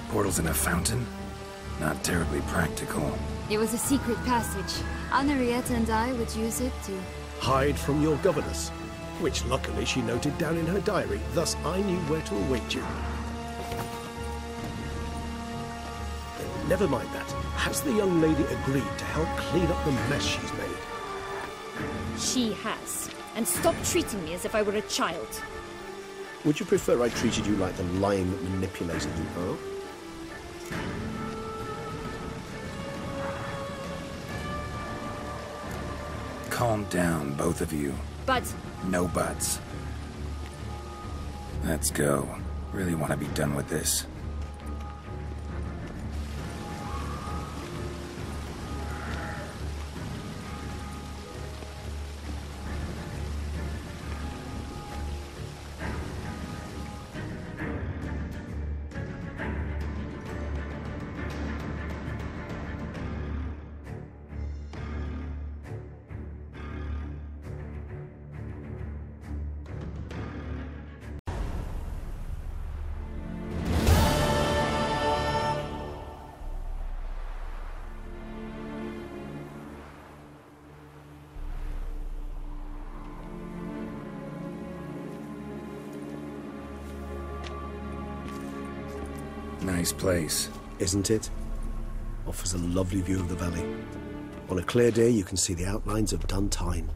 Portals in a fountain? Not terribly practical. It was a secret passage. Henriette and I would use it to... hide from your governess, which luckily she noted down in her diary, thus I knew where to await you. Never mind that. Has the young lady agreed to help clean up the mess she's made? She has. And stop treating me as if I were a child. Would you prefer I treated you like the lying manipulator you are? Calm down, both of you. But... No buts. Let's go. Really want to be done with this. Nice place. Isn't it? Offers a lovely view of the valley. On a clear day, you can see the outlines of Duntine.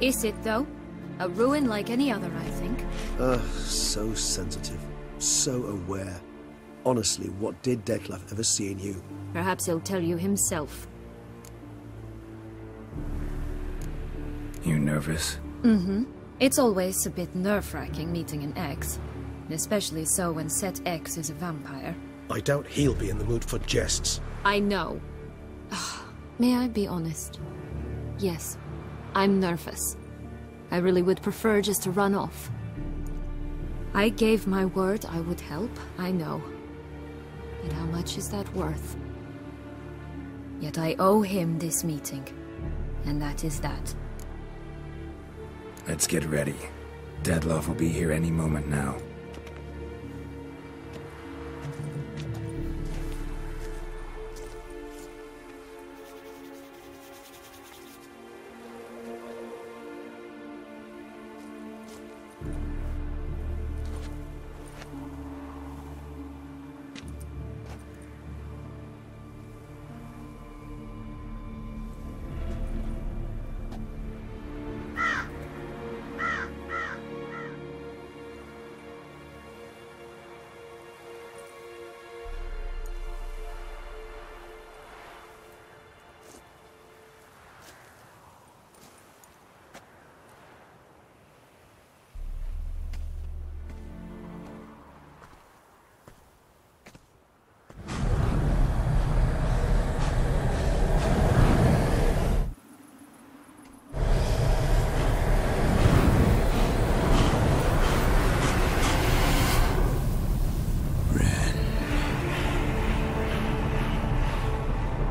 Is it, though? A ruin like any other, I think. So sensitive. So aware. Honestly, what did Detlef ever see in you? Perhaps he'll tell you himself. You nervous? Mm-hmm. It's always a bit nerve-wracking meeting an ex. Especially so when said ex is a vampire. I doubt he'll be in the mood for jests. I know. May I be honest? Yes, I'm nervous. I really would prefer just to run off. I gave my word I would help, I know. But how much is that worth? Yet I owe him this meeting. And that is that. Let's get ready. Detlef will be here any moment now.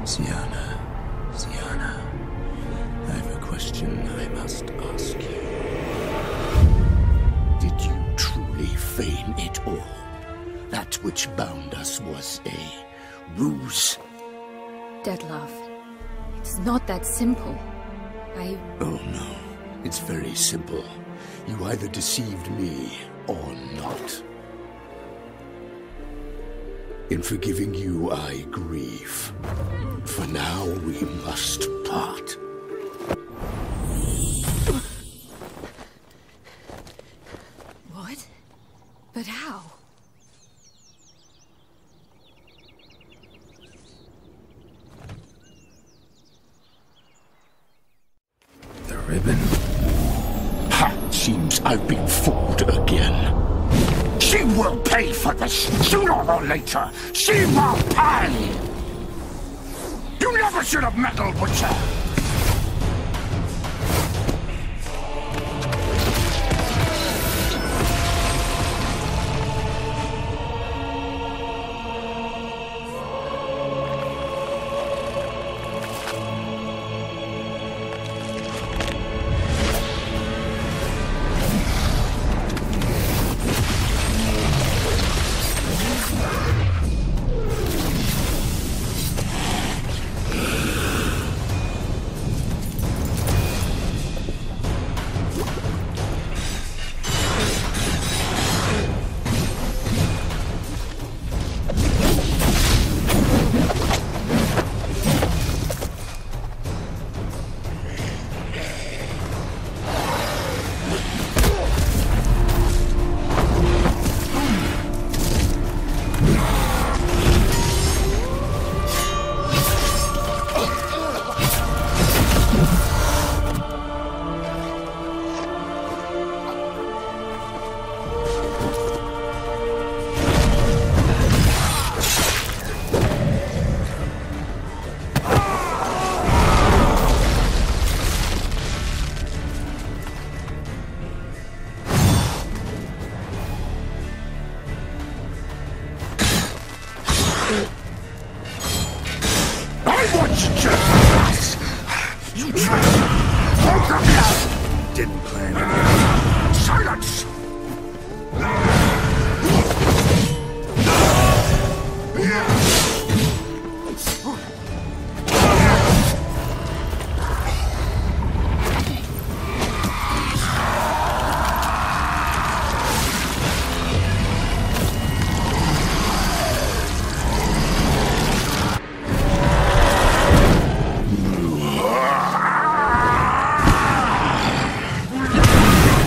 Sienna, I have a question I must ask you. Did you truly feign it all? That which bound us was a ruse? Detlef, it's not that simple. Oh no, it's very simple. You either deceived me or not. In forgiving you, I grieve. For now, we must part. What? But how? The ribbon. Ha! Seems I've been fooled again. She will pay for this, sooner or later! She will pay! You never should have meddled with her! You tried! Both of you! Didn't plan anything. Silence!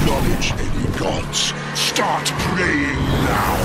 Acknowledge any gods. Start praying now.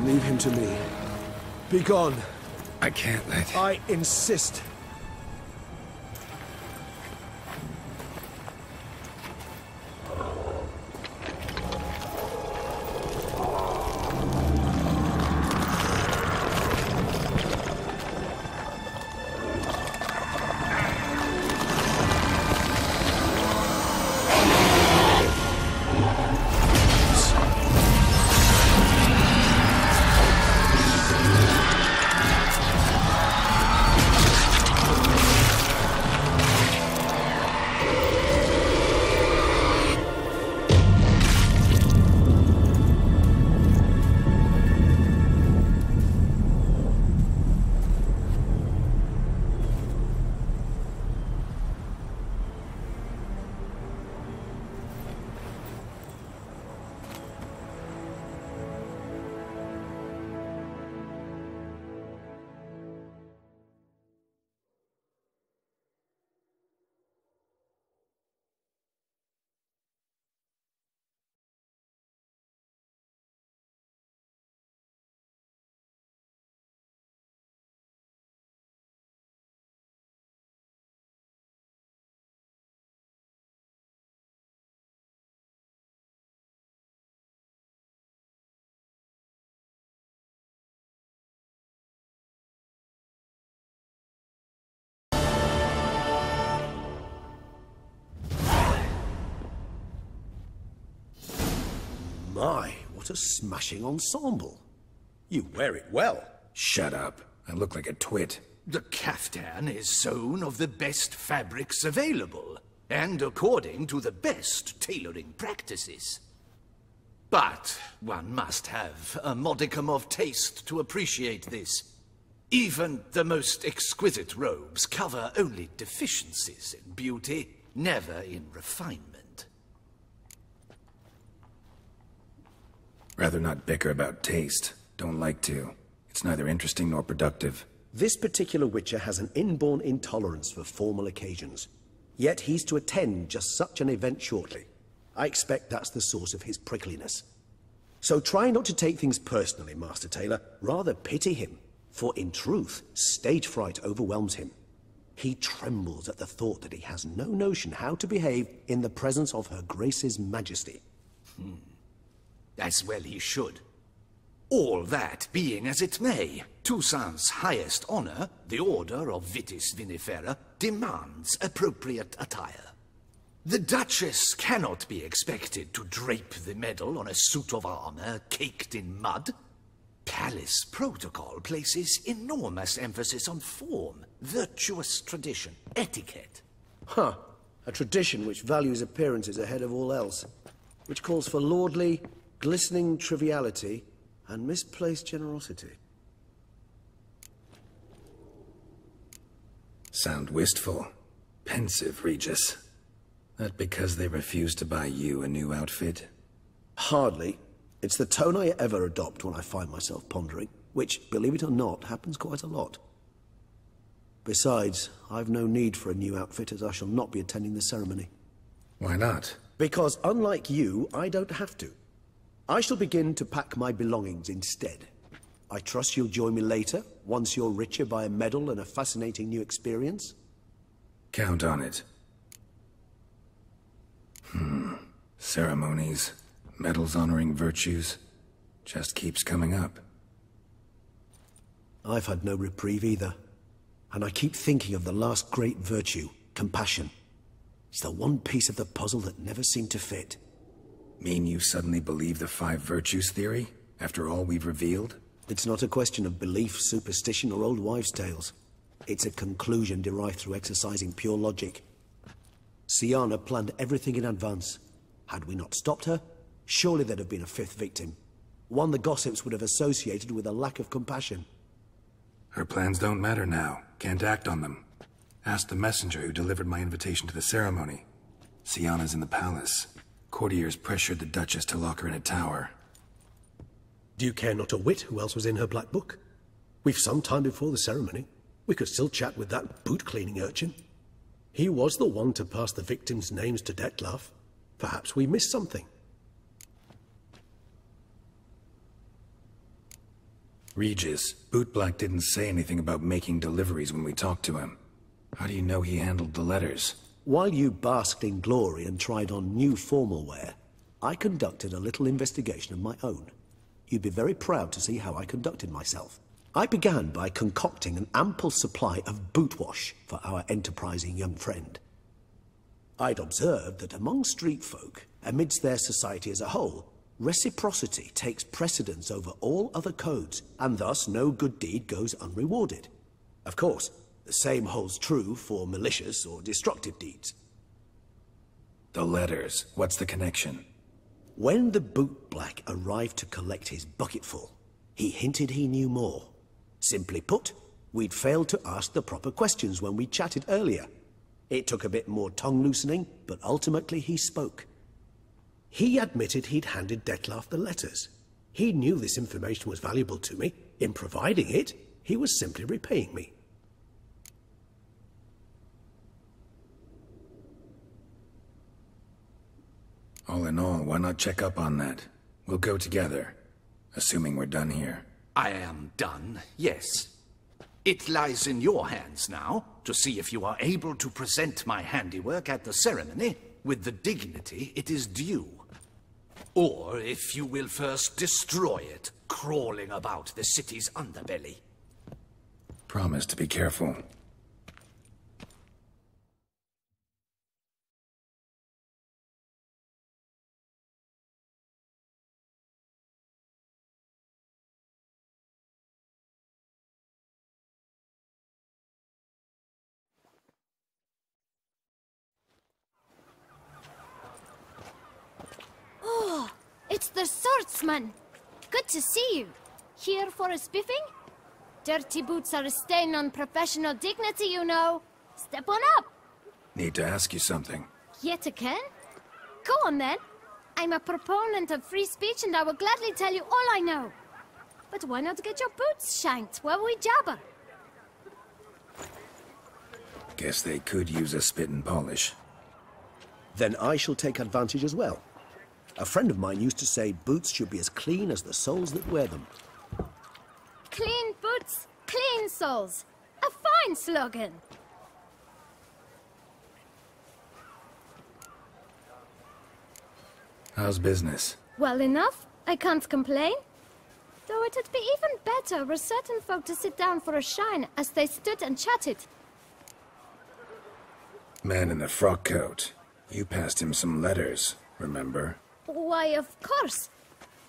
Leave him to me. Be gone. I can't let... I insist. My, what a smashing ensemble. You wear it well. Shut up. I look like a twit. The caftan is sewn of the best fabrics available, and according to the best tailoring practices. But one must have a modicum of taste to appreciate this. Even the most exquisite robes cover only deficiencies in beauty, never in refinement. Rather not bicker about taste. Don't like to. It's neither interesting nor productive. This particular Witcher has an inborn intolerance for formal occasions. Yet he's to attend just such an event shortly. I expect that's the source of his prickliness. So try not to take things personally, Master Tailor. Rather pity him. For in truth, stage fright overwhelms him. He trembles at the thought that he has no notion how to behave in the presence of Her Grace's Majesty. As well he should. All that being as it may, Toussaint's highest honor, the Order of Vitis Vinifera, demands appropriate attire. The Duchess cannot be expected to drape the medal on a suit of armor caked in mud. Palace protocol places enormous emphasis on form, virtuous tradition, etiquette. Huh. A tradition which values appearances ahead of all else. Which calls for lordly, glistening triviality and misplaced generosity. Sound wistful. Pensive, Regis. That because they refuse to buy you a new outfit? Hardly. It's the tone I ever adopt when I find myself pondering, which, believe it or not, happens quite a lot. Besides, I've no need for a new outfit as I shall not be attending the ceremony. Why not? Because unlike you, I don't have to. I shall begin to pack my belongings instead. I trust you'll join me later, once you're richer by a medal and a fascinating new experience? Count on it. Ceremonies, medals honoring virtues, just keeps coming up. I've had no reprieve either. And I keep thinking of the last great virtue, compassion. It's the one piece of the puzzle that never seemed to fit. Mean you suddenly believe the 5 virtues theory, after all we've revealed? It's not a question of belief, superstition, or old wives' tales. It's a conclusion derived through exercising pure logic. Syanna planned everything in advance. Had we not stopped her, surely there'd have been a 5th victim. One the gossips would have associated with a lack of compassion. Her plans don't matter now. Can't act on them. Ask the messenger who delivered my invitation to the ceremony. Syanna's in the palace. Courtiers pressured the Duchess to lock her in a tower. Do you care not a whit who else was in her black book? We've some time before the ceremony. We could still chat with that boot-cleaning urchin. He was the one to pass the victims' names to Dettlaff. Perhaps we missed something. Regis, Bootblack didn't say anything about making deliveries when we talked to him. How do you know he handled the letters? While you basked in glory and tried on new formal wear, I conducted a little investigation of my own. You'd be very proud to see how I conducted myself. I began by concocting an ample supply of boot wash for our enterprising young friend. I'd observed that among street folk, amidst their society as a whole, reciprocity takes precedence over all other codes, and thus no good deed goes unrewarded. Of course, the same holds true for malicious or destructive deeds. The letters, what's the connection? When the bootblack arrived to collect his bucketful, he hinted he knew more. Simply put, we'd failed to ask the proper questions when we chatted earlier. It took a bit more tongue-loosening, but ultimately he spoke. He admitted he'd handed Dettlaff the letters. He knew this information was valuable to me. In providing it, he was simply repaying me. All in all, why not check up on that? We'll go together, assuming we're done here. I am done, yes. It lies in your hands now to see if you are able to present my handiwork at the ceremony with the dignity it is due. Or if you will first destroy it, crawling about the city's underbelly. Promise to be careful. It's the swordsman! Good to see you. Here for a spiffing? Dirty boots are a stain on professional dignity, you know. Step on up. Need to ask you something. Yet again? Go on then. I'm a proponent of free speech and I will gladly tell you all I know. But why not get your boots shanked while we jabber? Guess they could use a spit and polish. Then I shall take advantage as well. A friend of mine used to say boots should be as clean as the soles that wear them. Clean boots, clean soles. A fine slogan. How's business? Well enough. I can't complain. Though it'd be even better were certain folk to sit down for a shine as they stood and chatted. Man in the frock coat. You passed him some letters, remember? Why, of course.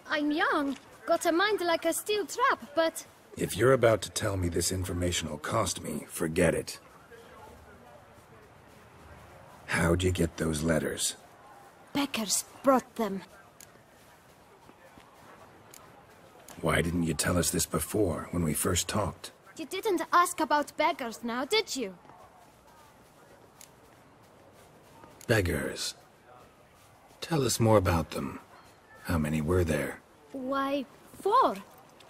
I'm young, got a mind like a steel trap, but... If you're about to tell me this information will cost me, forget it. How'd you get those letters? Beggars brought them. Why didn't you tell us this before, when we first talked? You didn't ask about beggars now, did you? Beggars. Tell us more about them. How many were there? Why, 4.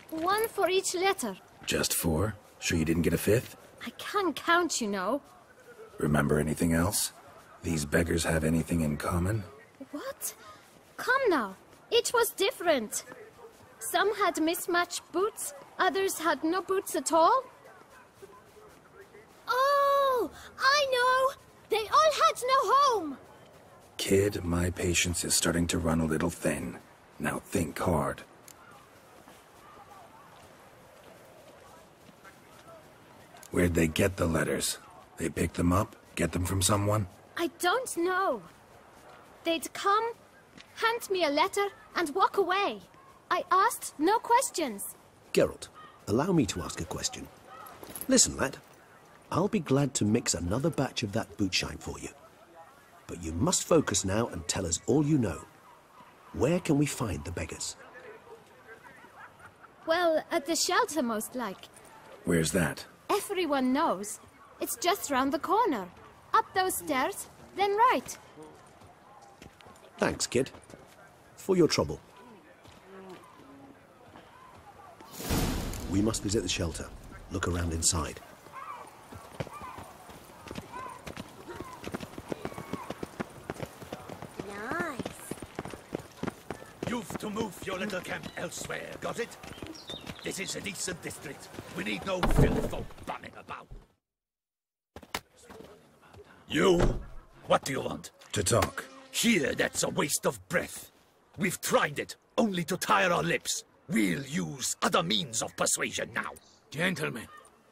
1 for each letter. Just 4? Sure you didn't get a 5th? I can't count, you know. Remember anything else? These beggars have anything in common? What? Come now. Each was different. Some had mismatched boots, others had no boots at all. Oh, I know! They all had no home! Kid, my patience is starting to run a little thin. Now think hard. Where'd they get the letters? They pick them up? Get them from someone? I don't know. They'd come, hand me a letter, and walk away. I asked no questions. Geralt, allow me to ask a question. Listen, lad. I'll be glad to mix another batch of that bootshine for you. But you must focus now and tell us all you know. Where can we find the beggars? Well, at the shelter, most like. Where's that? Everyone knows. It's just round the corner. Up those stairs, then right. Thanks, kid. For your trouble. We must visit the shelter. Look around inside. You've to move your little camp elsewhere, got it? This is a decent district. We need no filth folk running about. You? What do you want? To talk. Here, that's a waste of breath. We've tried it, only to tire our lips. We'll use other means of persuasion now. Gentlemen,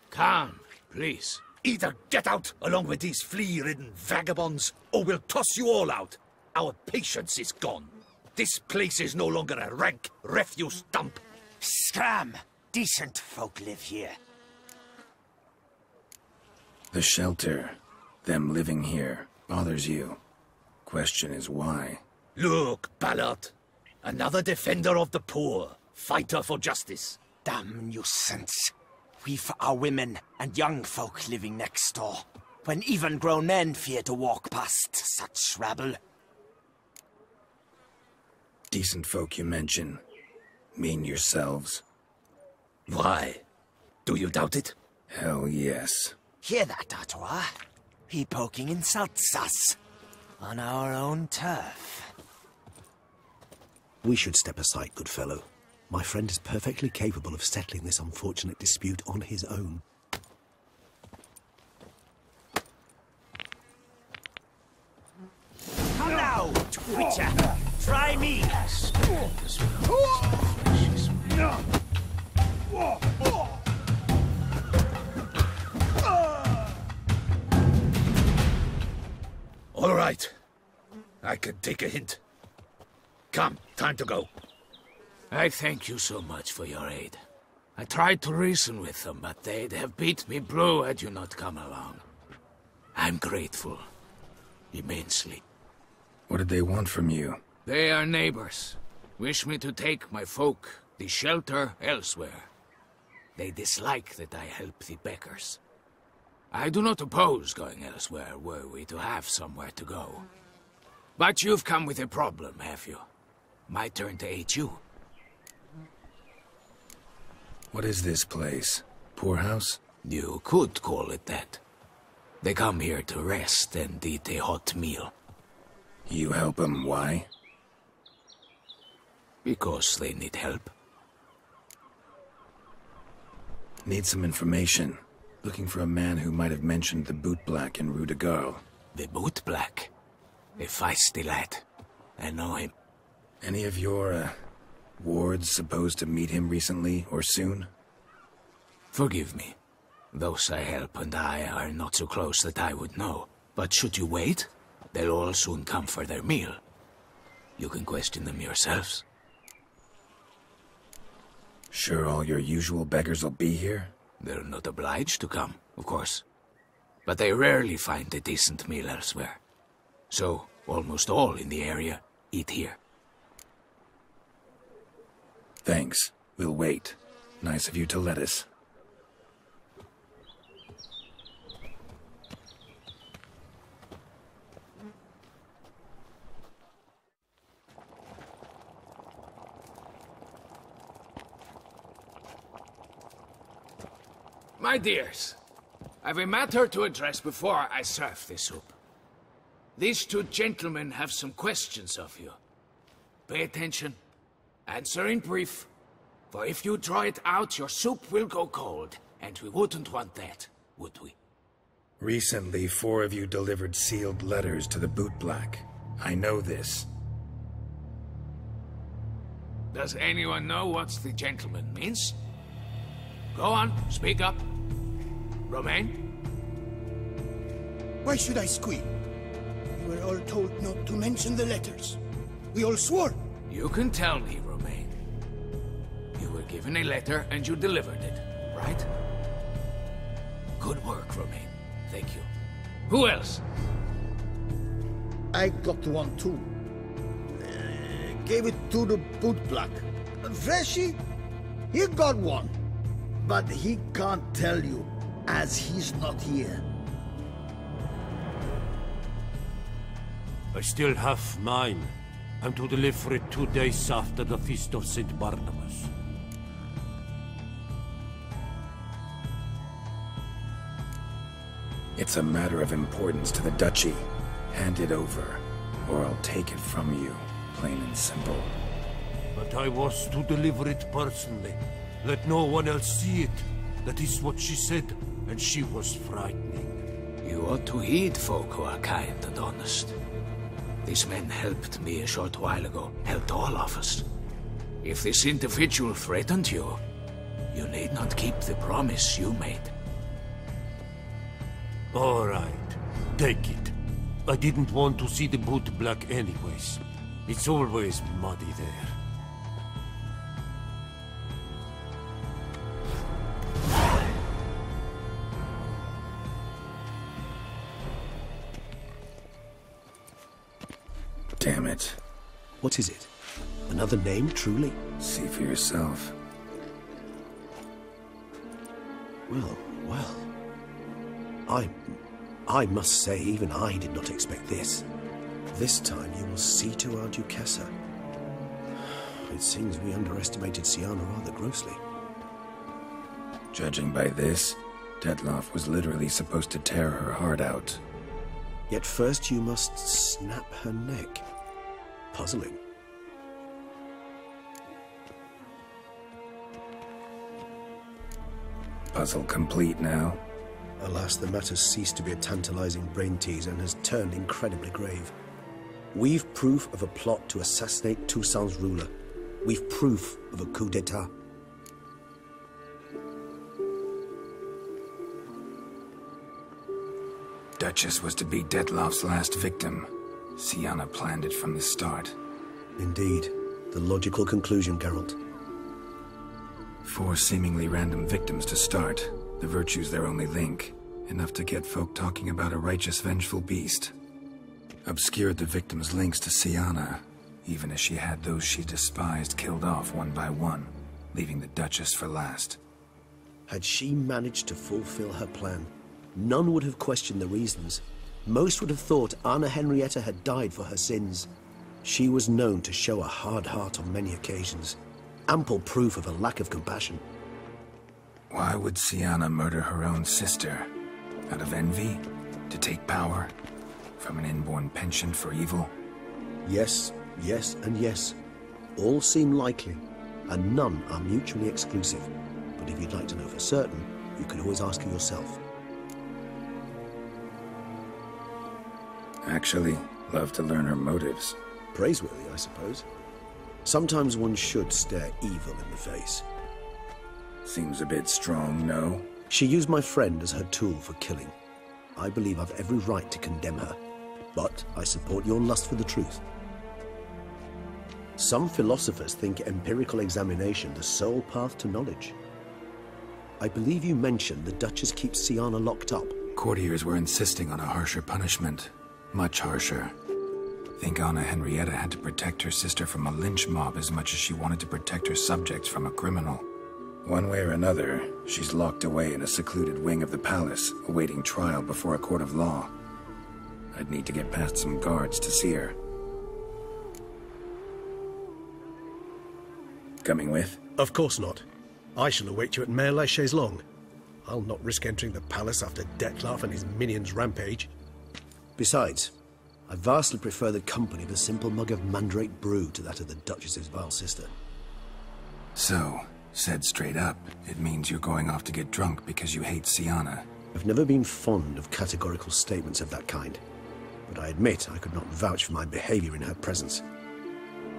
calm, please. Either get out along with these flea-ridden vagabonds, or we'll toss you all out. Our patience is gone. This place is no longer a rank refuse dump. Scram! Decent folk live here. The shelter, them living here, bothers you. Question is why? Look, Ballard. Another defender of the poor. Fighter for justice. Damn nuisance. We've our women and young folk living next door, when even grown men fear to walk past such rabble. Decent folk you mention. Mean yourselves. Why? Do you doubt it? Hell yes. Hear that, Artois? He poking insults us. On our own turf. We should step aside, good fellow. My friend is perfectly capable of settling this unfortunate dispute on his own. Come now, Twitcher. Try me. All right. I can take a hint. Come, time to go. I thank you so much for your aid. I tried to reason with them, but they'd have beat me blue had you not come along. I'm grateful. Immensely. What did they want from you? They are neighbors. Wish me to take my folk, the shelter, elsewhere. They dislike that I help the beggars. I do not oppose going elsewhere, were we to have somewhere to go. But you've come with a problem, have you? My turn to aid you. What is this place? Poorhouse? You could call it that. They come here to rest and eat a hot meal. You help them, why? Because they need help. Need some information. Looking for a man who might have mentioned the boot black in Rue de Garl. The boot black? A feisty lad. I know him. Any of your, wards supposed to meet him recently or soon? Forgive me. Those I help and I are not so close that I would know. But should you wait, they'll all soon come for their meal. You can question them yourselves. Sure all your usual beggars will be here? They're not obliged to come, of course. But they rarely find a decent meal elsewhere. So, almost all in the area eat here. Thanks. We'll wait. Nice of you to let us. My dears, I've a matter to address before I serve the soup. These two gentlemen have some questions of you. Pay attention. Answer in brief. For if you draw it out, your soup will go cold. And we wouldn't want that, would we? Recently, 4 of you delivered sealed letters to the boot black. I know this. Does anyone know what the gentleman means? Go on, speak up. Romain? Why should I squeal? We were all told not to mention the letters. We all swore. You can tell me, Romain. You were given a letter and you delivered it, right? Good work, Romain. Thank you. Who else? I got one too. Gave it to the boot black. Freshy, he got one. But he can't tell you, as he's not here. I still have mine. I'm to deliver it 2 days after the Feast of St. Barnabas. It's a matter of importance to the Duchy. Hand it over, or I'll take it from you, plain and simple. But I was to deliver it personally. Let no one else see it. That is what she said, and she was frightening. You ought to heed folk who are kind and honest. These men helped me a short while ago, helped all of us. If this individual threatened you, you need not keep the promise you made. All right, take it. I didn't want to see the boot black anyways. It's always muddy there. Damn it. What is it? Another name, truly? See for yourself. Well. I must say, even I did not expect this. This time you will see to our Duchessa. It seems we underestimated Siana rather grossly. Judging by this, Detloff was literally supposed to tear her heart out. Yet first you must snap her neck. Puzzling. Puzzle complete now. Alas, the matter's ceased to be a tantalizing brain teaser and has turned incredibly grave. We've proof of a plot to assassinate Toussaint's ruler. We've proof of a coup d'etat. Duchess was to be Detloff's last victim. Siana planned it from the start. Indeed. The logical conclusion, Geralt. 4 seemingly random victims to start. The virtue's their only link. Enough to get folk talking about a righteous, vengeful beast. Obscured the victims' links to Siana, even as she had those she despised killed off one by one, leaving the Duchess for last. Had she managed to fulfill her plan, none would have questioned the reasons. Most would have thought Anna Henrietta had died for her sins. She was known to show a hard heart on many occasions. Ample proof of a lack of compassion. Why would Siana murder her own sister? Out of envy? To take power? From an inborn penchant for evil? Yes, yes, and yes. All seem likely, and none are mutually exclusive. But if you'd like to know for certain, you can always ask her yourself. Actually, love to learn her motives. Praiseworthy, I suppose. Sometimes one should stare evil in the face. Seems a bit strong, no? She used my friend as her tool for killing. I believe I've every right to condemn her, but I support your lust for the truth. Some philosophers think empirical examination the sole path to knowledge. I believe you mentioned the Duchess keeps Siana locked up. Courtiers were insisting on a harsher punishment. Much harsher. Think Anna Henrietta had to protect her sister from a lynch mob as much as she wanted to protect her subjects from a criminal. One way or another, she's locked away in a secluded wing of the palace, awaiting trial before a court of law. I'd need to get past some guards to see her. Coming with? Of course not. I shall await you at Mare la Chaise-Longue. I'll not risk entering the palace after Detloff and his minions rampage. Besides, I vastly prefer the company of a simple mug of mandrake brew to that of the Duchess's vile sister. So, said straight up, it means you're going off to get drunk because you hate Siana. I've never been fond of categorical statements of that kind, but I admit I could not vouch for my behavior in her presence.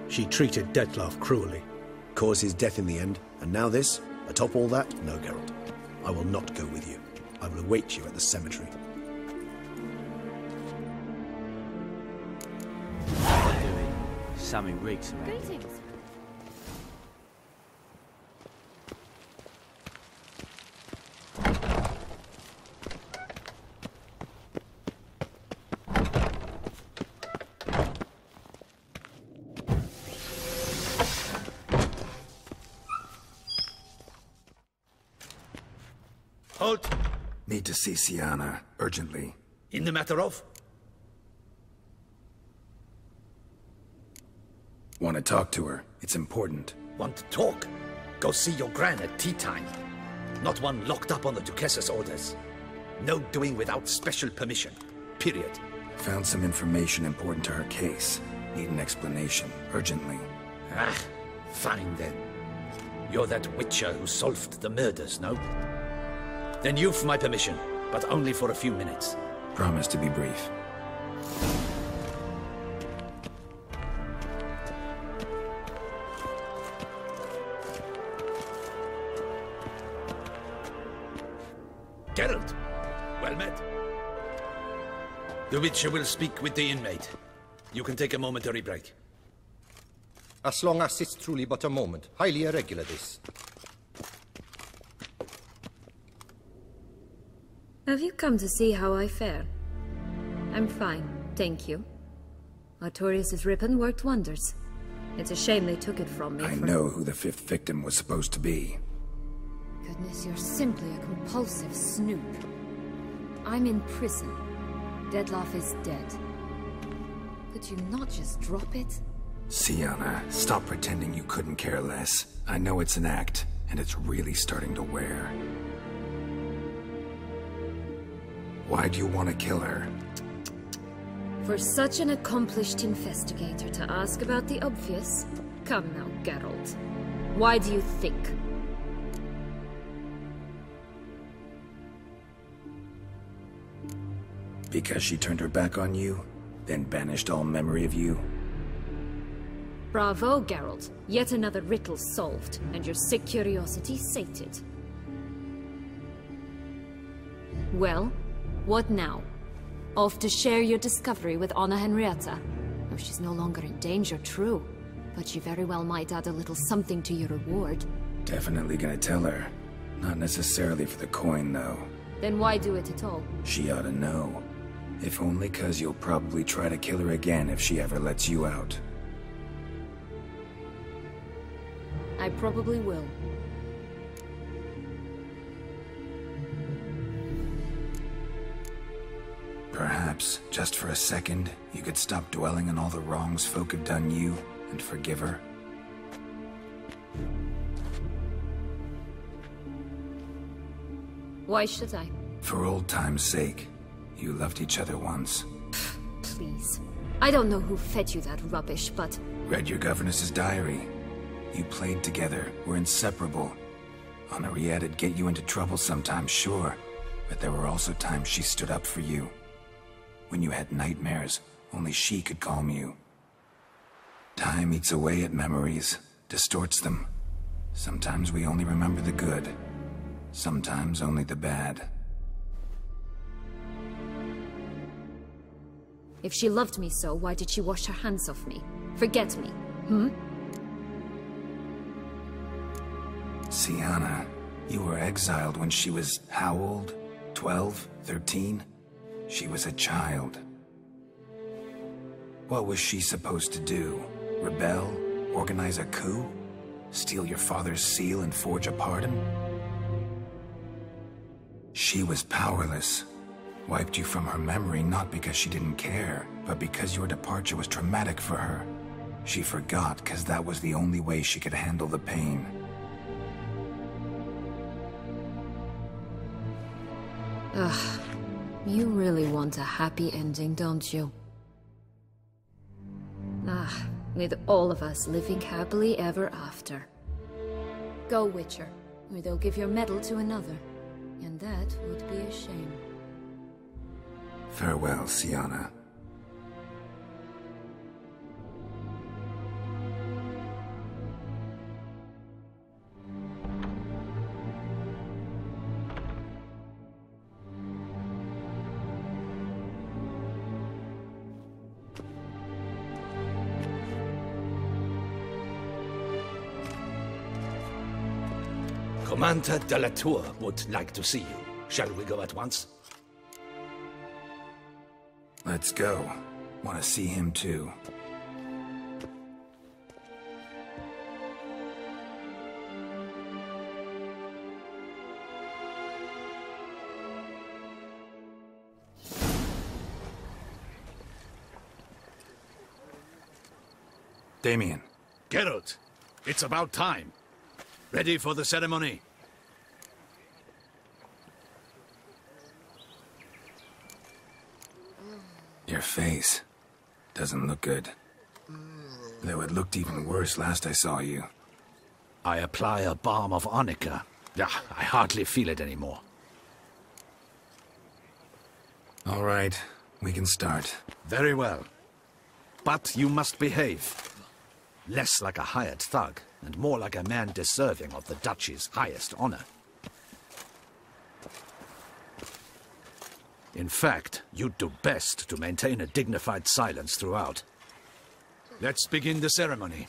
She treated Detloff cruelly, caused his death in the end, and now this? Atop all that? No, Geralt. I will not go with you. I will await you at the cemetery. Sammy Riggs around. Greetings. Halt! Need to see Siana, urgently. In the matter of? Want to talk to her. It's important. Want to talk? Go see your gran at tea time. Not one locked up on the Duchess's orders. No doing without special permission. Period. Found some information important to her case. Need an explanation, urgently. Ah, fine then. You're that witcher who solved the murders, no? Then you've my permission, but only for a few minutes. Promise to be brief. Geralt, well met. The Witcher will speak with the inmate. You can take a momentary break. As long as it's truly but a moment. Highly irregular, this. Have you come to see how I fare? I'm fine, thank you. Artorius' ribbon worked wonders. It's a shame they took it from me. I know who the fifth victim was supposed to be. Goodness, you're simply a compulsive snoop. I'm in prison. Deadloff is dead. Could you not just drop it? Sienna, stop pretending you couldn't care less. I know it's an act, and it's really starting to wear. Why do you want to kill her? For such an accomplished investigator to ask about the obvious? Come now, Geralt. Why do you think? Because she turned her back on you, then banished all memory of you? Bravo, Geralt. Yet another riddle solved, and your sick curiosity sated. Well, what now? Off to share your discovery with Anna Henrietta? Oh, she's no longer in danger, true. But she very well might add a little something to your reward. Definitely gonna tell her. Not necessarily for the coin, though. Then why do it at all? She ought to know. If only 'cause you'll probably try to kill her again if she ever lets you out. I probably will. Perhaps, just for a second, you could stop dwelling on all the wrongs folk have done you, and forgive her. Why should I? For old time's sake. You loved each other once. Please. I don't know who fed you that rubbish, but... Read your governess's diary. You played together, were inseparable. Henriette'd get you into trouble sometimes, sure. But there were also times she stood up for you. When you had nightmares, only she could calm you. Time eats away at memories, distorts them. Sometimes we only remember the good. Sometimes only the bad. If she loved me so, why did she wash her hands off me? Forget me, hmm? Sienna, you were exiled when she was how old? 12? 13? She was a child. What was she supposed to do? Rebel? Organize a coup? Steal your father's seal and forge a pardon? She was powerless. Wiped you from her memory not because she didn't care, but because your departure was traumatic for her. She forgot because that was the only way she could handle the pain. Ugh. You really want a happy ending, don't you? Ah, with all of us living happily ever after. Go, Witcher, or they'll give your medal to another. And that would be a shame. Farewell, Sienna. Commander de la Tour would like to see you. Shall we go at once? Let's go. Want to see him too. Damien. Geralt, it's about time. Ready for the ceremony? Your face doesn't look good. Though it looked even worse last I saw you. I apply a balm of arnica. I hardly feel it anymore. All right, we can start. Very well. But you must behave. Less like a hired thug, and more like a man deserving of the Duchy's highest honor. In fact, you'd do best to maintain a dignified silence throughout. Let's begin the ceremony.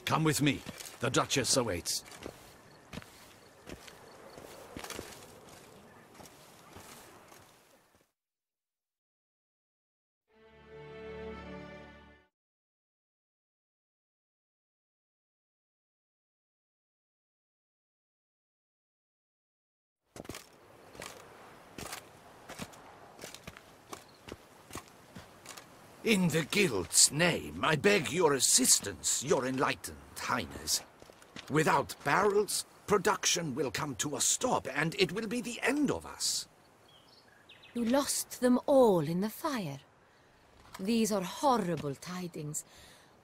Come with me. The Duchess awaits. In the Guild's name, I beg your assistance, your enlightened highness. Without barrels, production will come to a stop, and it will be the end of us. You lost them all in the fire. These are horrible tidings.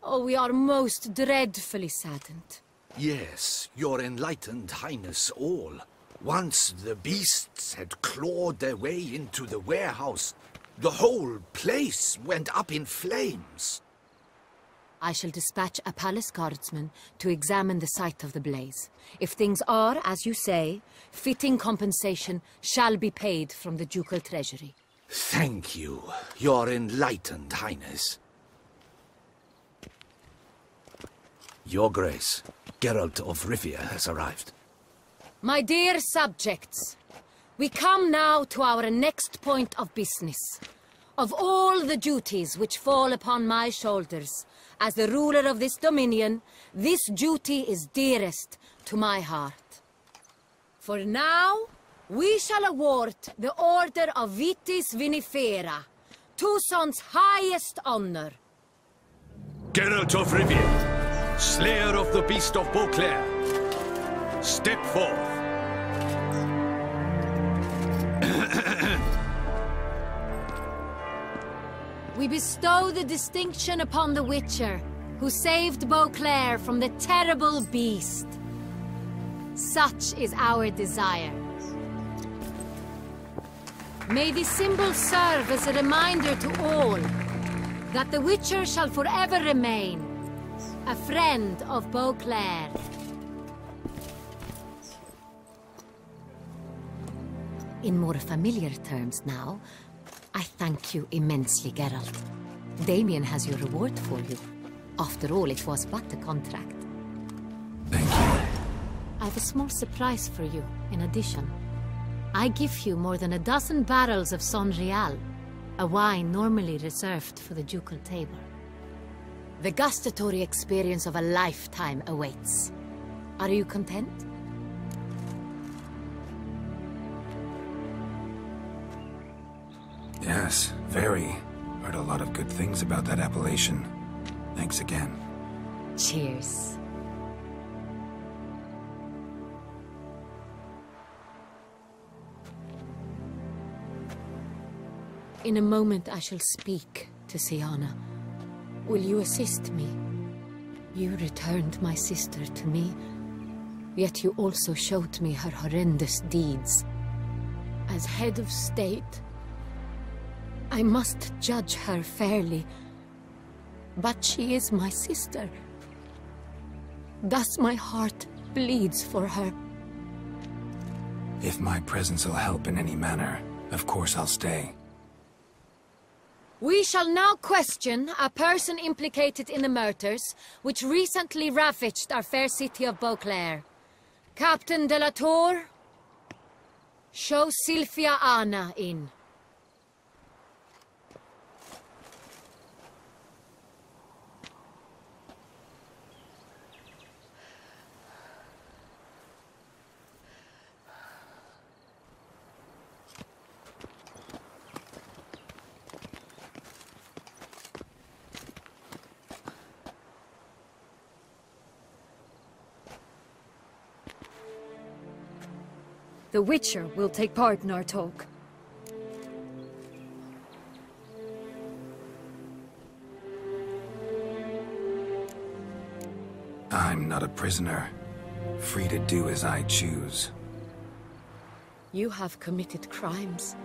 Oh, we are most dreadfully saddened. Yes, your enlightened highness all. Once the beasts had clawed their way into the warehouse, the whole place went up in flames. I shall dispatch a palace guardsman to examine the site of the blaze. If things are, as you say, fitting compensation shall be paid from the ducal treasury. Thank you, your enlightened highness. Your Grace, Geralt of Rivia has arrived. My dear subjects, we come now to our next point of business. Of all the duties which fall upon my shoulders, as the ruler of this dominion, this duty is dearest to my heart. For now, we shall award the Order of Vitis Vinifera, Toussaint's highest honor. Geralt of Rivia, slayer of the beast of Beauclair, step forth. We bestow the distinction upon the Witcher, who saved Beauclair from the terrible beast. Such is our desire. May this symbol serve as a reminder to all that the Witcher shall forever remain a friend of Beauclair. In more familiar terms now, I thank you immensely, Geralt. Damien has your reward for you. After all, it was but a contract. Thank you. I have a small surprise for you, in addition. I give you more than a dozen barrels of Son Real, a wine normally reserved for the ducal table. The gustatory experience of a lifetime awaits. Are you content? Yes, very. Heard a lot of good things about that appellation. Thanks again. Cheers. In a moment I shall speak to Siana. Will you assist me? You returned my sister to me, yet you also showed me her horrendous deeds. As head of state, I must judge her fairly, but she is my sister. Thus my heart bleeds for her. If my presence will help in any manner, of course I'll stay. We shall now question a person implicated in the murders which recently ravaged our fair city of Beauclair. Captain de la Tour, show Sylvia Anna in. The Witcher will take part in our talk. I'm not a prisoner. free to do as I choose. You have committed crimes.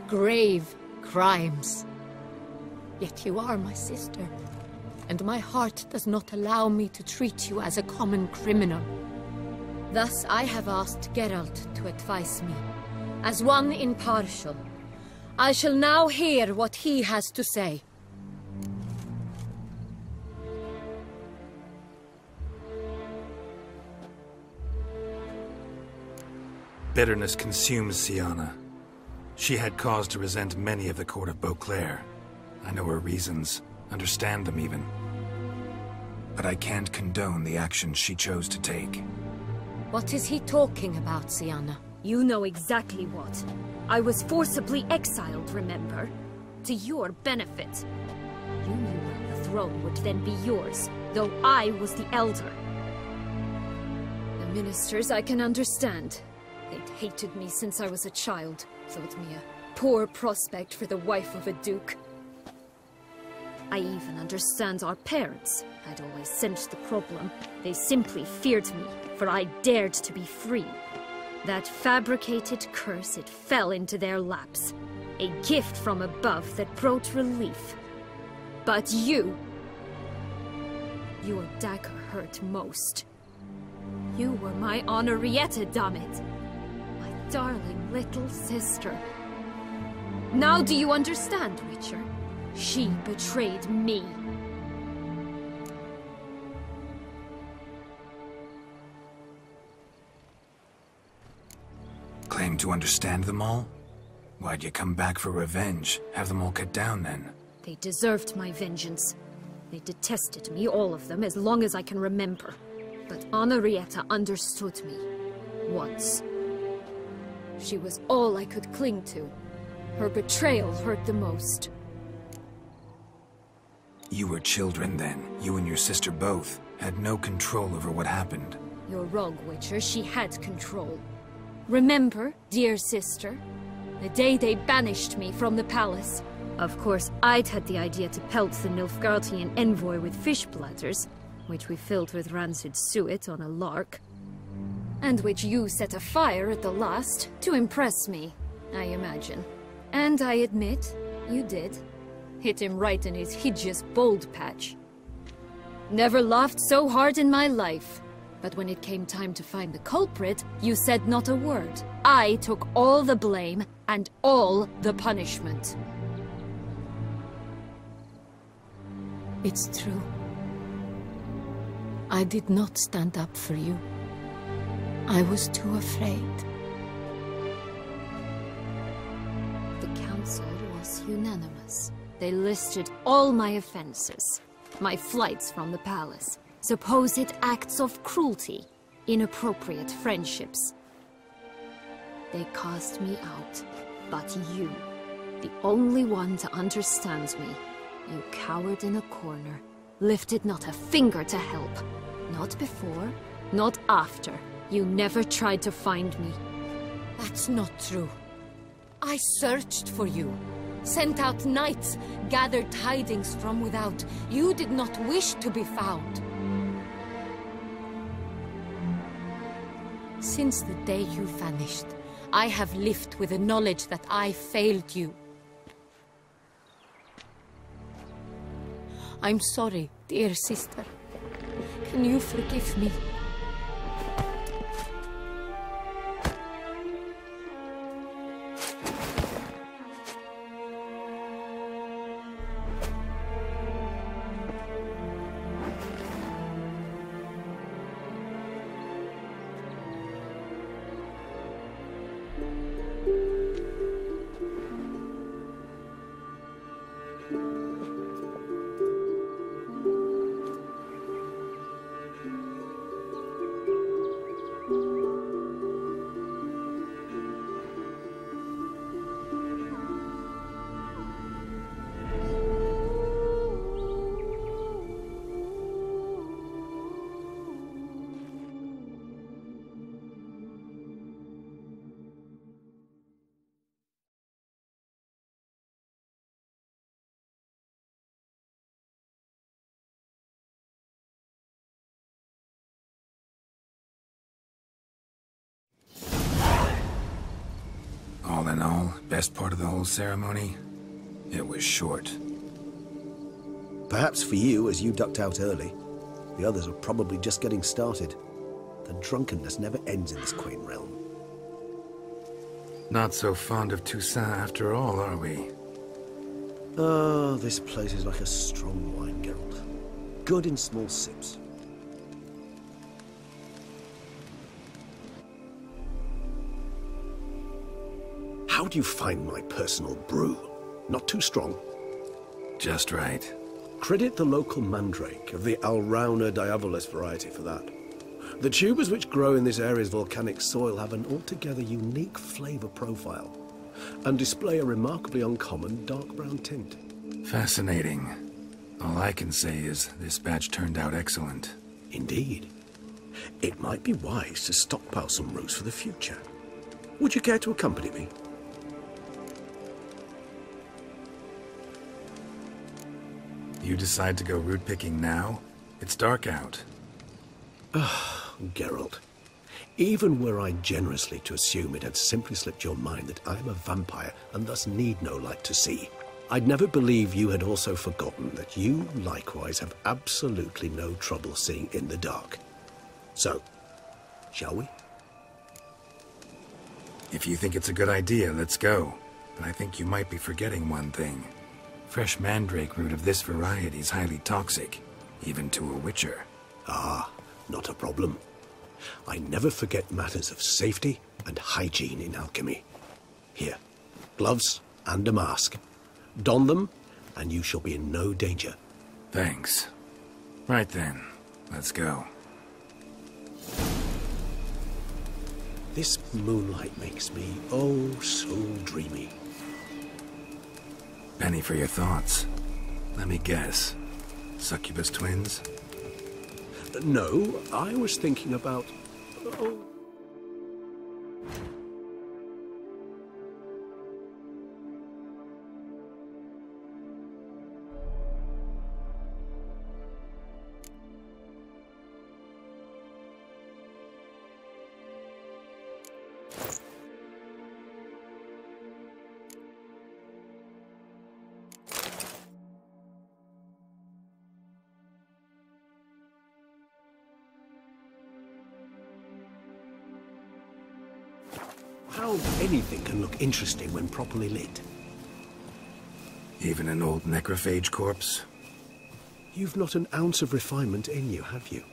Grave crimes. Yet you are my sister, and my heart does not allow me to treat you as a common criminal. Thus I have asked Geralt to advise me, as one impartial. I shall now hear what he has to say. Bitterness consumes Siana. She had cause to resent many of the court of Beauclair. I know her reasons, understand them even. But I can't condone the actions she chose to take. What is he talking about, Siana? You know exactly what. I was forcibly exiled, remember? To your benefit. You knew that the throne would then be yours, though I was the elder. The ministers I can understand. They'd hated me since I was a child, thought me a poor prospect for the wife of a duke. I even understand our parents. I'd always sensed the problem. They simply feared me, for I dared to be free. That fabricated curse, it fell into their laps. A gift from above that brought relief. But you... your dagger hurt most. You were my Henrietta, damn it. My darling little sister. Now do you understand, Witcher? She betrayed me. Claim to understand them all? Why'd you come back for revenge? Have them all cut down then? They deserved my vengeance. They detested me, all of them, as long as I can remember. But Henrietta understood me. Once. She was all I could cling to. Her betrayal hurt the most. You were children then. You and your sister both had no control over what happened. You're wrong, Witcher. She had control. Remember, dear sister? The day they banished me from the palace. Of course, I'd had the idea to pelt the Nilfgaardian envoy with fish bladders, which we filled with rancid suet on a lark. And which you set afire at the last, to impress me, I imagine. And I admit, you did. Hit him right in his hideous bald patch. Never laughed so hard in my life. But when it came time to find the culprit, you said not a word. I took all the blame and all the punishment. It's true. I did not stand up for you. I was too afraid. The council was unanimous. They listed all my offenses. My flights from the palace. Supposed acts of cruelty. Inappropriate friendships. They cast me out. But you, the only one to understand me, you cowered in a corner. Lifted not a finger to help. Not before, not after. You never tried to find me. That's not true. I searched for you. Sent out knights, gathered tidings from without. You did not wish to be found. Since the day you vanished, I have lived with the knowledge that I failed you. I'm sorry, dear sister. Can you forgive me? best part of the whole ceremony? It was short. Perhaps for you, as you ducked out early. The others are probably just getting started. The drunkenness never ends in this quaint realm. Not so fond of Toussaint after all, are we? Oh, this place is like a strong wine, Geralt. Good in small sips. How do you find my personal brew? Not too strong? Just right. Credit the local mandrake of the Alrauna diabolus variety for that. The tubers which grow in this area's volcanic soil have an altogether unique flavor profile and display a remarkably uncommon dark brown tint. Fascinating. All I can say is this batch turned out excellent. Indeed. It might be wise to stockpile some roots for the future. Would you care to accompany me? You decide to go root picking now? It's dark out. Geralt, even were I generously to assume it had simply slipped your mind that I am a vampire and thus need no light to see, I'd never believe you had also forgotten that you likewise have absolutely no trouble seeing in the dark. So, shall we? If you think it's a good idea, let's go. But I think you might be forgetting one thing. Fresh mandrake root of this variety is highly toxic, even to a witcher. Ah, not a problem. I never forget matters of safety and hygiene in alchemy. Here, gloves and a mask. Don them, and you shall be in no danger. Thanks. Right then, let's go. This moonlight makes me, oh, so dreamy. Penny for your thoughts. Let me guess. Succubus twins? No, I was thinking about... Oh. How anything can look interesting when properly lit. Even an old necrophage corpse? You've not an ounce of refinement in you, have you?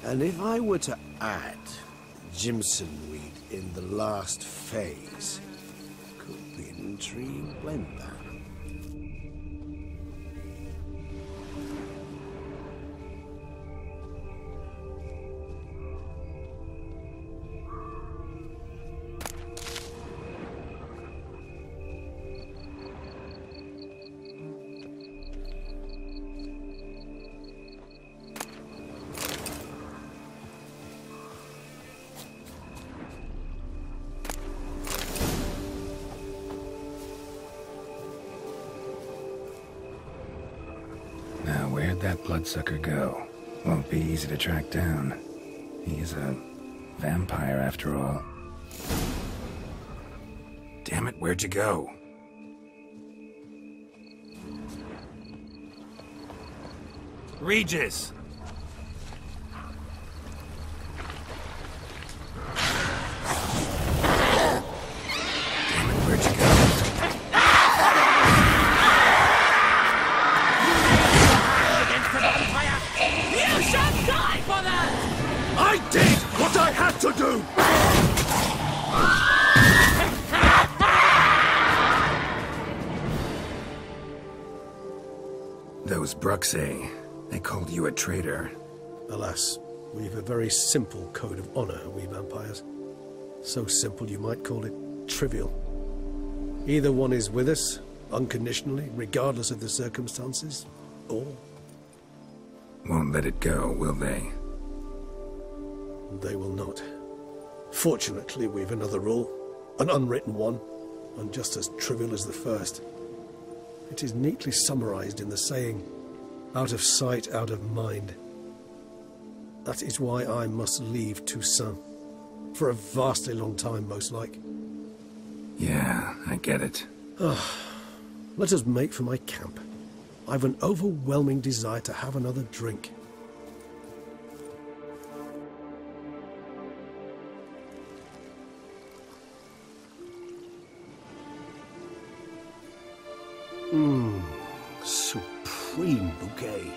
And if I were to add Jimson weed in the last phase, could be an intriguing blend there. Where'd that bloodsucker go? Won't be easy to track down. He is a vampire after all. Damn it, where'd you go? Regis! Damn it, where'd you go? I did what I had to do! Those Bruxay, they called you a traitor. Alas, we've a very simple code of honor, we vampires. So simple you might call it trivial. Either one is with us, unconditionally, regardless of the circumstances, or... Won't let it go, will they? They will not. Fortunately, we've another rule. An unwritten one. And just as trivial as the first. It is neatly summarized in the saying, out of sight, out of mind. That is why I must leave Toussaint. For a vastly long time, most like. Yeah, I get it. Let us make for my camp. I've an overwhelming desire to have another drink. Supreme bouquet.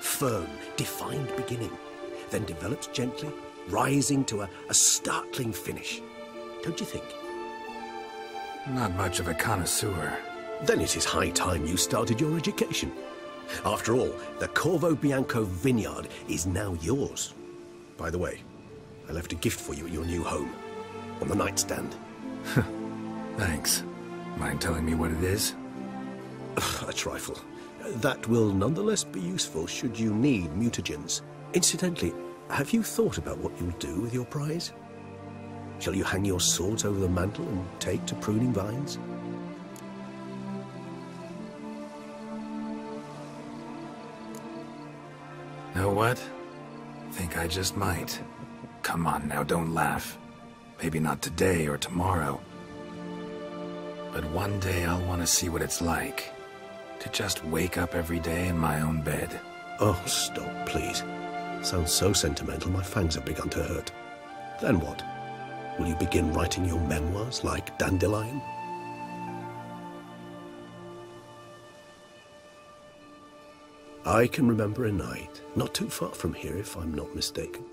Firm, defined beginning, then develops gently, rising to a startling finish. Don't you think? Not much of a connoisseur. Then it is high time you started your education. After all, the Corvo Bianco vineyard is now yours. By the way, I left a gift for you at your new home. On the nightstand. Thanks. Mind telling me what it is? A trifle. That will nonetheless be useful should you need mutagens. Incidentally, have you thought about what you'll do with your prize? Shall you hang your swords over the mantle and take to pruning vines? Know what? Think I just might. Come on now, don't laugh. Maybe not today or tomorrow. But one day I'll want to see what it's like. To just wake up every day in my own bed. Oh, stop, please. Sounds so sentimental, my fangs have begun to hurt. Then what? Will you begin writing your memoirs like Dandelion? I can remember a night, not too far from here if I'm not mistaken.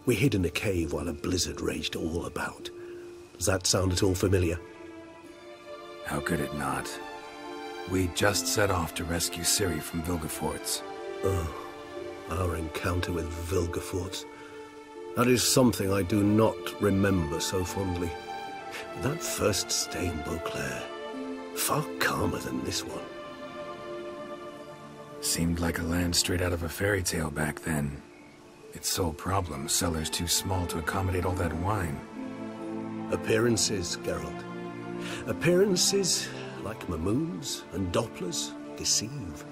We hid in a cave while a blizzard raged all about. Does that sound at all familiar? How could it not? We just set off to rescue Ciri from Vilgefortz. Oh, our encounter with Vilgefortz. That is something I do not remember so fondly. That first stay in Beauclair, far calmer than this one. Seemed like a land straight out of a fairy tale back then. Its sole problem, cellars too small to accommodate all that wine. Appearances, Geralt. Appearances, like Mamoons and Dopplers, deceive.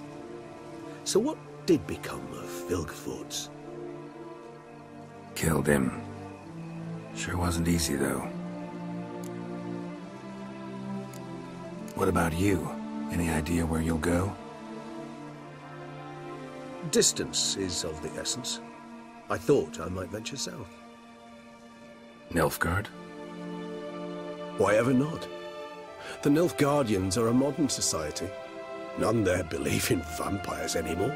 So what did become of Vilgefortz? Killed him. Sure wasn't easy, though. What about you? Any idea where you'll go? Distance is of the essence. I thought I might venture south. Nilfgaard? Why ever not? The Nilfgaardians are a modern society. None there believe in vampires anymore.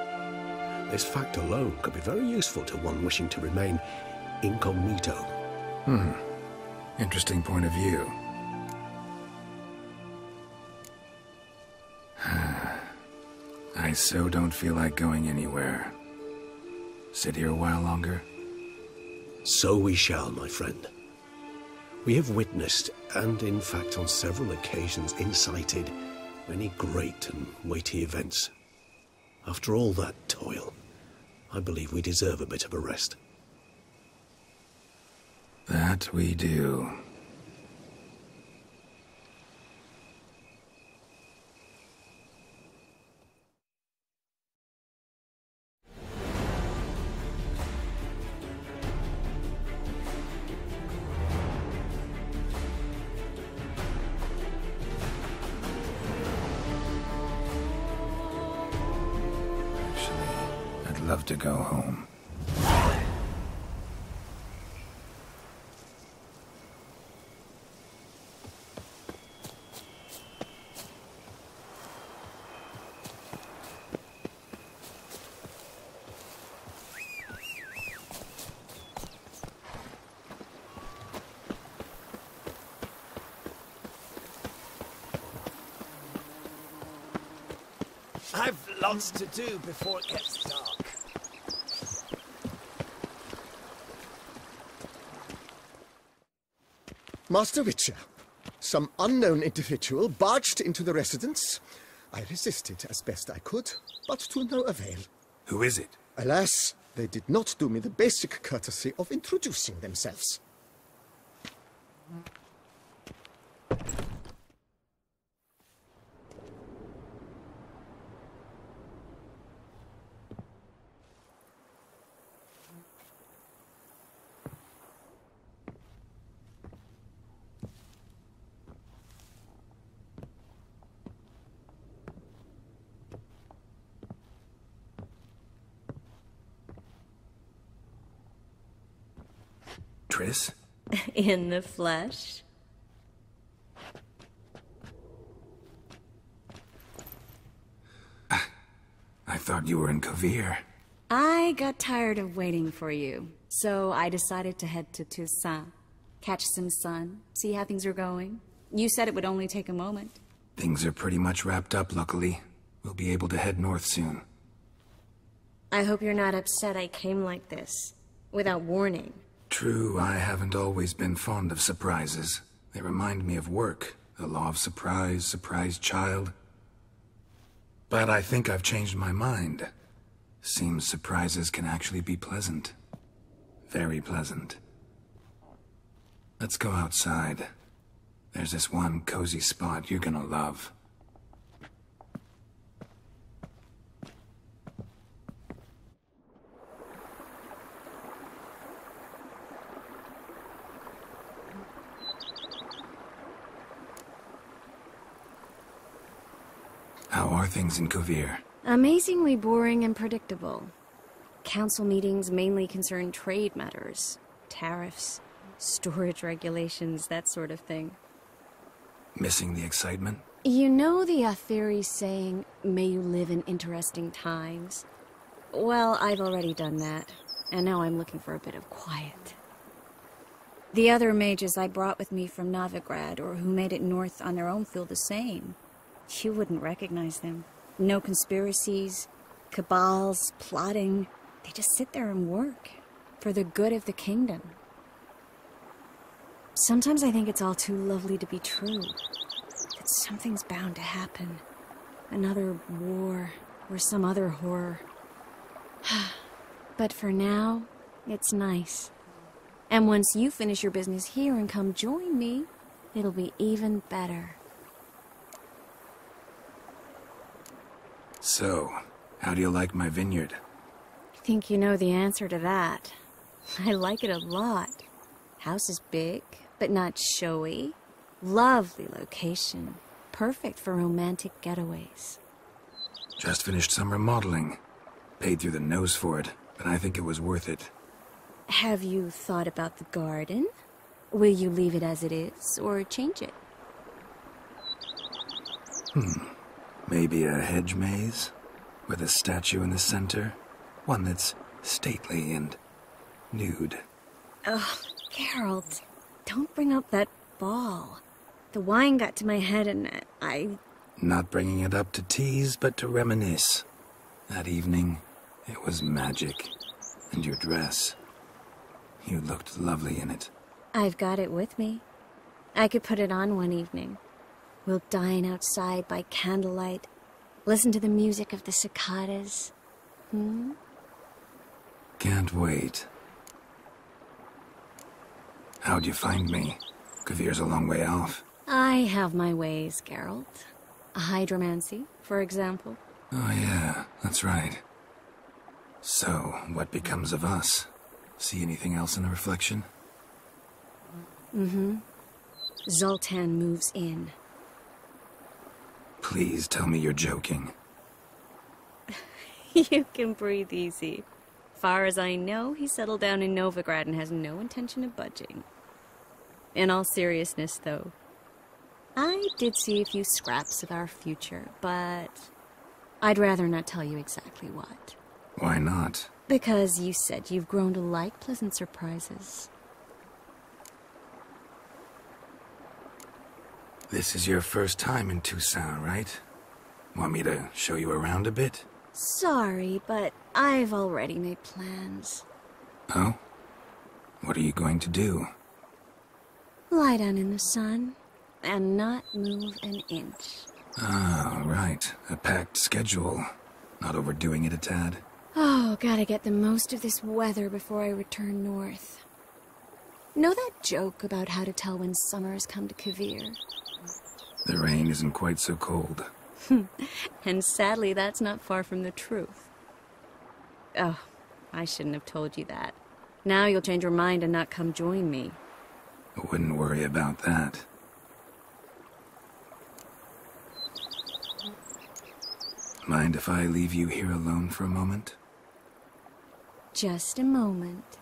This fact alone could be very useful to one wishing to remain incognito. Interesting point of view. I so don't feel like going anywhere. Sit here a while longer? So we shall, my friend. We have witnessed, and in fact on several occasions incited, many great and weighty events. After all that toil, I believe we deserve a bit of a rest. That we do. I'd love to go home. I've lots to do before it gets dark. Master Witcher, some unknown individual barged into the residence. I resisted as best I could, but to no avail. Who is it? Alas, they did not do me the basic courtesy of introducing themselves. Triss. In the flesh? I thought you were in Kovir. I got tired of waiting for you, so I decided to head to Toussaint. Catch some sun, see how things are going. You said it would only take a moment. Things are pretty much wrapped up, luckily. We'll be able to head north soon. I hope you're not upset I came like this, without warning. True, I haven't always been fond of surprises. They remind me of work. The law of surprise, surprise child. But I think I've changed my mind. Seems surprises can actually be pleasant. Very pleasant. Let's go outside. There's this one cozy spot you're gonna love. How are things in Kovir? Amazingly boring and predictable. Council meetings mainly concern trade matters, tariffs, storage regulations, that sort of thing. Missing the excitement? You know the Athiri saying, may you live in interesting times? Well, I've already done that, and now I'm looking for a bit of quiet. The other mages I brought with me from Novigrad, or who made it north on their own, feel the same. You wouldn't recognize them. No conspiracies, cabals, plotting. They just sit there and work, for the good of the kingdom. Sometimes I think it's all too lovely to be true. That something's bound to happen. Another war, or some other horror. But for now, it's nice. And once you finish your business here and come join me, it'll be even better. So, how do you like my vineyard? I think you know the answer to that. I like it a lot. House is big, but not showy. Lovely location. Perfect for romantic getaways. Just finished some remodeling. Paid through the nose for it, but I think it was worth it. Have you thought about the garden? Will you leave it as it is, or change it? Maybe a hedge maze? With a statue in the center? One that's stately and nude. Oh, Geralt, don't bring up that ball. The wine got to my head and I... Not bringing it up to tease, but to reminisce. That evening, it was magic. And your dress. You looked lovely in it. I've got it with me. I could put it on one evening. We'll dine outside by candlelight, listen to the music of the cicadas. Can't wait. How'd you find me? Kovir's a long way off. I have my ways, Geralt. Hydromancy, for example. Oh yeah, that's right. So, what becomes of us? See anything else in the reflection? Zoltan moves in. Please tell me you're joking. You can breathe easy. Far as I know, he settled down in Novigrad and has no intention of budging. In all seriousness, though, I did see a few scraps of our future, but I'd rather not tell you exactly what. Why not? Because you said you've grown to like pleasant surprises. This is your first time in Toussaint, right? Want me to show you around a bit? Sorry, but I've already made plans. Oh? What are you going to do? Lie down in the sun and not move an inch. Ah, right. A packed schedule. Not overdoing it a tad. Oh, gotta get the most of this weather before I return north. Know that joke about how to tell when summer has come to Kovir? The rain isn't quite so cold. And sadly, that's not far from the truth. Oh, I shouldn't have told you that. Now you'll change your mind and not come join me. I wouldn't worry about that. Mind if I leave you here alone for a moment? Just a moment.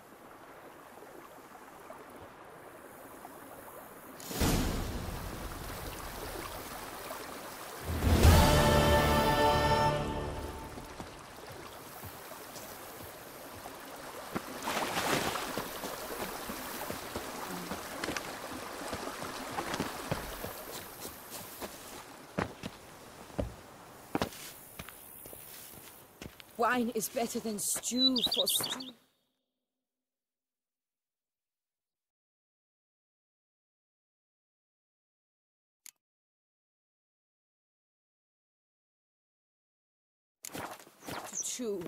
Wine is better than stew for stew. To chew.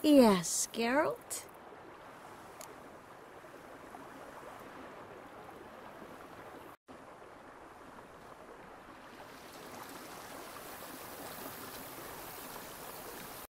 Yes, Geralt?